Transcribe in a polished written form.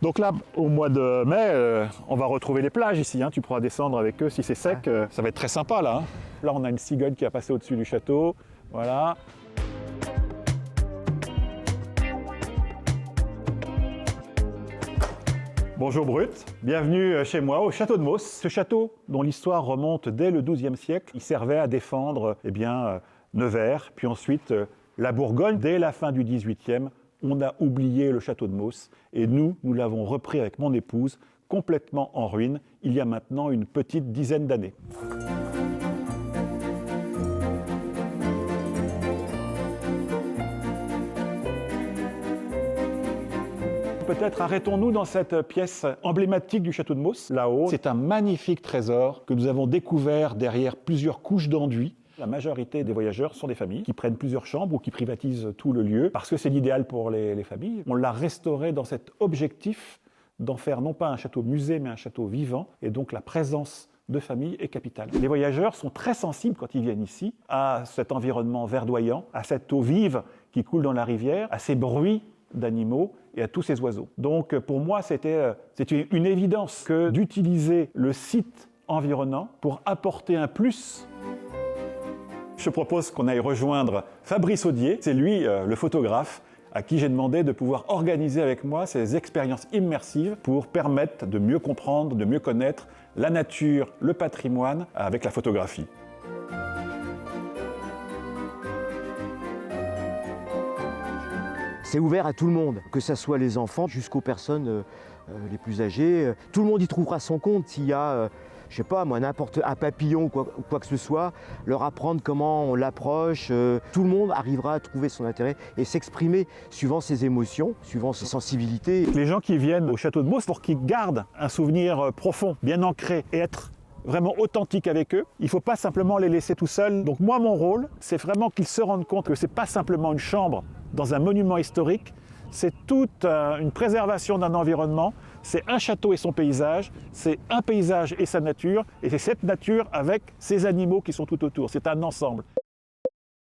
Donc là, au mois de mai, on va retrouver les plages ici. Tu pourras descendre avec eux si c'est sec. Ça va être très sympa là. Là, on a une cigogne qui a passé au-dessus du château. Voilà. Bonjour Brut, bienvenue chez moi au château de Mauss. Ce château, dont l'histoire remonte dès le XIIe siècle, il servait à défendre Nevers, puis ensuite la Bourgogne. Dès la fin du XVIIIe, on a oublié le château de Mauss et nous l'avons repris avec mon épouse, complètement en ruine, il y a maintenant une petite dizaine d'années. Peut-être arrêtons-nous dans cette pièce emblématique du château de Mauss, là-haut. C'est un magnifique trésor que nous avons découvert derrière plusieurs couches d'enduit. La majorité des voyageurs sont des familles qui prennent plusieurs chambres ou qui privatisent tout le lieu parce que c'est l'idéal pour les familles. On l'a restauré dans cet objectif d'en faire non pas un château musée mais un château vivant et donc la présence de famille est capitale. Les voyageurs sont très sensibles quand ils viennent ici à cet environnement verdoyant, à cette eau vive qui coule dans la rivière, à ces bruits d'animaux et à tous ces oiseaux. Donc pour moi, c'était une évidence que d'utiliser le site environnant pour apporter un plus. Je propose qu'on aille rejoindre Fabrice Audier, c'est lui le photographe à qui j'ai demandé de pouvoir organiser avec moi ces expériences immersives pour permettre de mieux comprendre, de mieux connaître la nature, le patrimoine avec la photographie. C'est ouvert à tout le monde, que ce soit les enfants jusqu'aux personnes les plus âgées. Tout le monde y trouvera son compte s'il y a, je sais pas moi, n'importe un papillon ou quoi que ce soit, leur apprendre comment on l'approche. Tout le monde arrivera à trouver son intérêt et s'exprimer suivant ses émotions, suivant ses sensibilités. Les gens qui viennent au château de Mauss, pour qu'ils gardent un souvenir profond, bien ancré et être vraiment authentique avec eux, il ne faut pas simplement les laisser tout seuls. Donc moi, mon rôle, c'est vraiment qu'ils se rendent compte que ce n'est pas simplement une chambre dans un monument historique, c'est toute une préservation d'un environnement, c'est un château et son paysage, c'est un paysage et sa nature, et c'est cette nature avec ces animaux qui sont tout autour, c'est un ensemble.